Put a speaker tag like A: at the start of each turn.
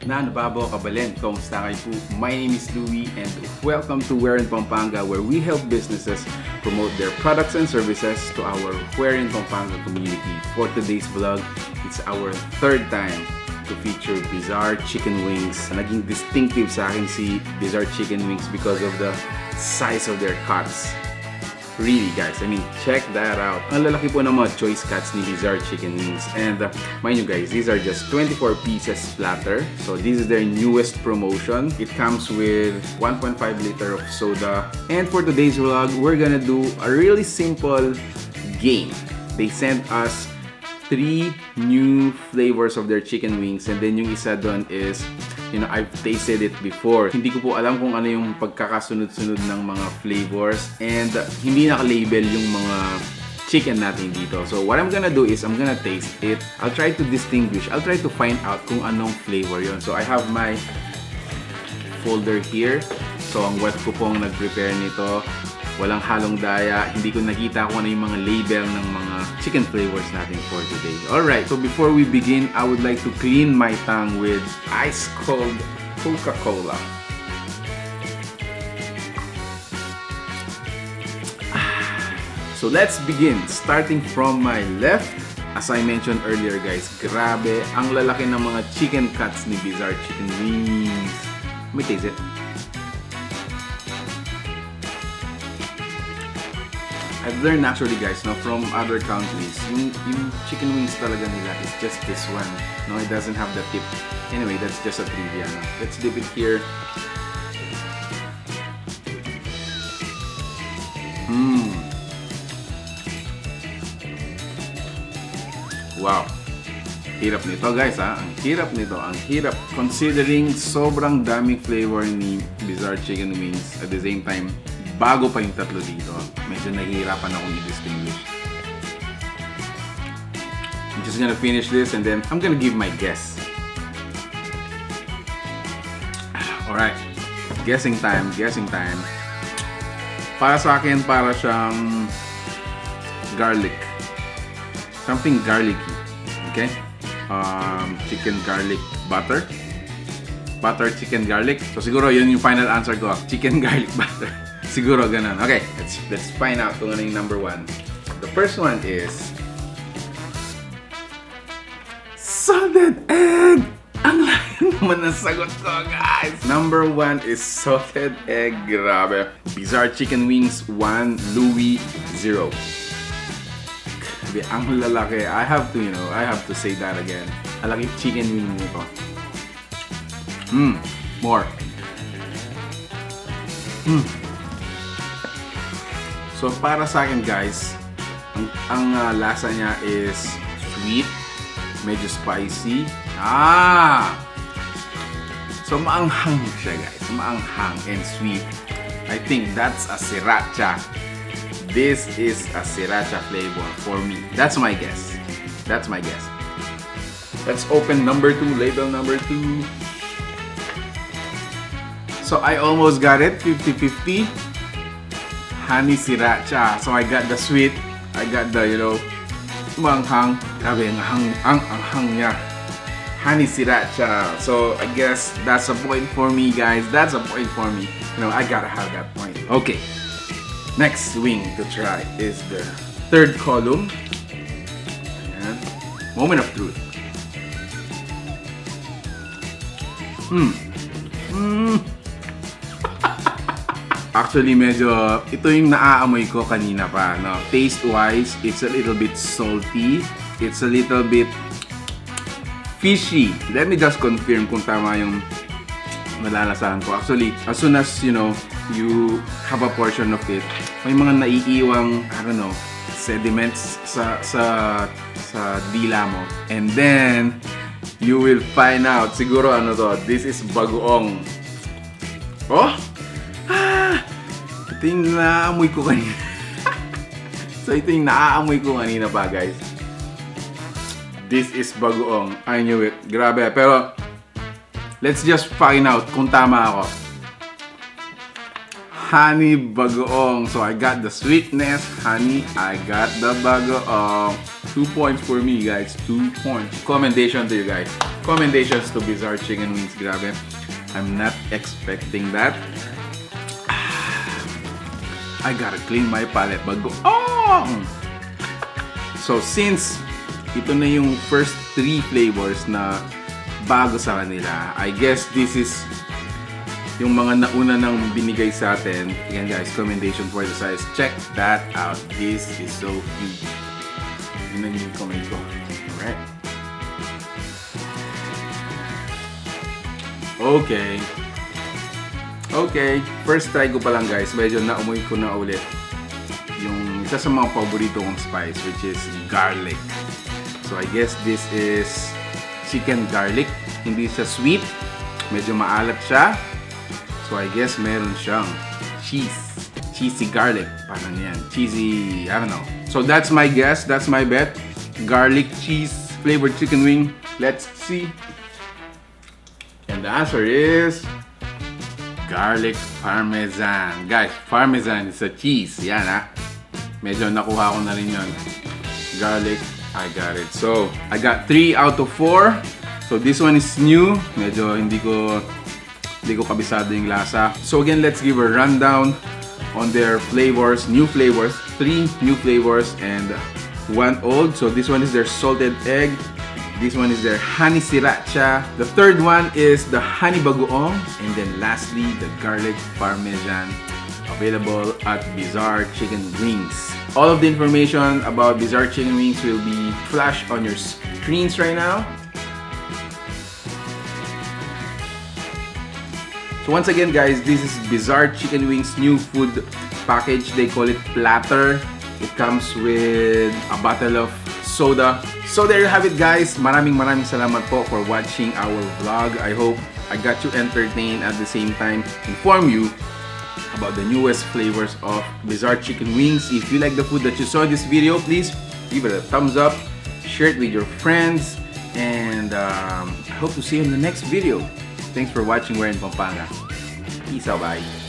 A: Na nababo kabalin, kamusta kayo po? My name is Louie and welcome to Where in Pampanga, where we help businesses promote their products and services to our Where in Pampanga community. For today's vlog, it's our third time to feature Bizarre Chicken Wings. Naging distinctive sa akin si Bizarre Chicken Wings because of the size of their cuts. Really guys, I mean, check that out. Ang lalaki po ng mga choice cuts ni Bizarre Chicken Wings. And mind you guys, these are just 24 pieces platter. So this is their newest promotion. It comes with 1.5 liter of soda. And for today's vlog, we're gonna do a really simple game. They sent us 3 new flavors of their chicken wings. And then yung isa doon is, you know, I've tasted it before. Hindi ko po alam kung ano yung pagkakasunod-sunod ng mga flavors and hindi naka-label yung mga chicken natin dito. So what I'm gonna do is I'm gonna taste it. I'll try to distinguish. I'll try to find out kung anong flavor yon. So I have my folder here. So ang web ko pong nag-prepare nito. Walang halong daya. Hindi ko nakita kung ano yung mga label ng mga chicken flavors natin for today. Alright, so before we begin, I would like to clean my tongue with ice cold Coca-Cola. So let's begin. Starting from my left, as I mentioned earlier guys, grabe, ang lalaki ng mga chicken cuts ni Bizarre Chicken Wings. Let me taste it. I've learned actually guys, no, from other countries, yung chicken wings talaga nila is just this one. No, it doesn't have the tip. Anyway, that's just a trivia. No? Let's dip it here. Wow. Hirap nito guys ha. Ang hirap nito. Ang hirap. Considering sobrang daming flavor ni Bizarre Chicken Wings at the same time, bago pa yung tatlo dito, medyo nahihirapan akong i-distinguish. I'm just gonna finish this and then I'm gonna give my guess. Alright, guessing time. Para sa akin, para siyang garlic. Something garlicky. Okay? Chicken garlic butter. Butter, chicken, garlic. So siguro yun yung final answer ko. Chicken garlic butter. Siguro ganun. Okay, let's find out kung ano yung number 1. The first one is salted egg! Ang layo naman ng sagot ko, guys! Number 1 is salted egg. Grabe. Bizarre Chicken Wings 1, Louie 0. Grabe, ang lalaki. I have to say that again. Ang laki chicken wing nito. More. So para sa akin guys, ang lasa niya is sweet, medyo spicy. So maanghang siya guys, maanghang and sweet. I think that's a sriracha. This is a sriracha flavor for me. That's my guess. Let's open number 2, label number 2. So I almost got it, 50-50. Honey sriracha. So I got the sweet, I got the, you know, manghang. Grabe, ang hang niya. Honey sriracha. So I guess that's a point for me, guys. That's a point for me. You know, I gotta have that point. Okay. Next wing to try is the third column. Ayan. Moment of truth. Actually, medyo ito yung naaamoy ko kanina pa, no? Taste-wise, it's a little bit salty. It's a little bit fishy. Let me just confirm kung tama yung malalasahan ko. Actually, as soon as, you know, you have a portion of it, may mga naiiwang, I don't know, sediments sa dila mo. And then, you will find out, siguro ano to, this is bagoong. Oh! Ito yung naaamoy ko kanina. So ito yung naaamoy ko kanina pa guys. This is bagoong. I knew it. Grabe. Pero let's just find out kung tama ako. honey bagoong. So I got the sweetness, honey. I got the bagoong. 2 points for me, guys. 2 points. Commendation to you guys. Commendations to Bizarre Chicken Wings. Grabe. I'm not expecting that. I gotta clean my palate. Bagoong! So since ito na yung first 3 flavors na bago sa kanila, I guess this is yung mga nauna nang binigay sa atin. Again guys, commendation for the size. Check that out. This is so huge. Yun na yung comment ko. Alright. Okay. First try ko pa lang guys. Medyo naumoy ko na ulit yung isa sa mga paborito kong spice, which is garlic. So I guess this is chicken garlic. Hindi siya sweet. Medyo maalat siya. So I guess meron siyang cheesy garlic, parang yan, cheesy, I don't know. So that's my guess, that's my bet. Garlic cheese flavored chicken wing. Let's see. And the answer is garlic parmesan. Guys, parmesan is a cheese. Yan ha. Medyo nakuha ko na rin yun. Garlic, I got it. So I got 3 out of 4. So this one is new. Medyo hindi ko kabisado yung lasa. So again, let's give a rundown on their flavors, new flavors. 3 new flavors and 1 old. So this one is their salted egg. This one is their honey sriracha. The third one is the honey bagoong. And then lastly, the garlic parmesan, available at Bizarre Chicken Wings. All of the information about Bizarre Chicken Wings will be flashed on your screens right now. So once again guys, this is Bizarre Chicken Wings new food package. They call it platter. It comes with a bottle of soda. So there you have it guys. Maraming salamat po for watching our vlog. I hope I got you entertained, at the same time inform you about the newest flavors of Bizarre Chicken Wings. If you like the food that you saw in this video, please give it a thumbs up, share it with your friends, and I hope to see you in the next video. Thanks for watching. We're in Pampanga. Peace out, bye.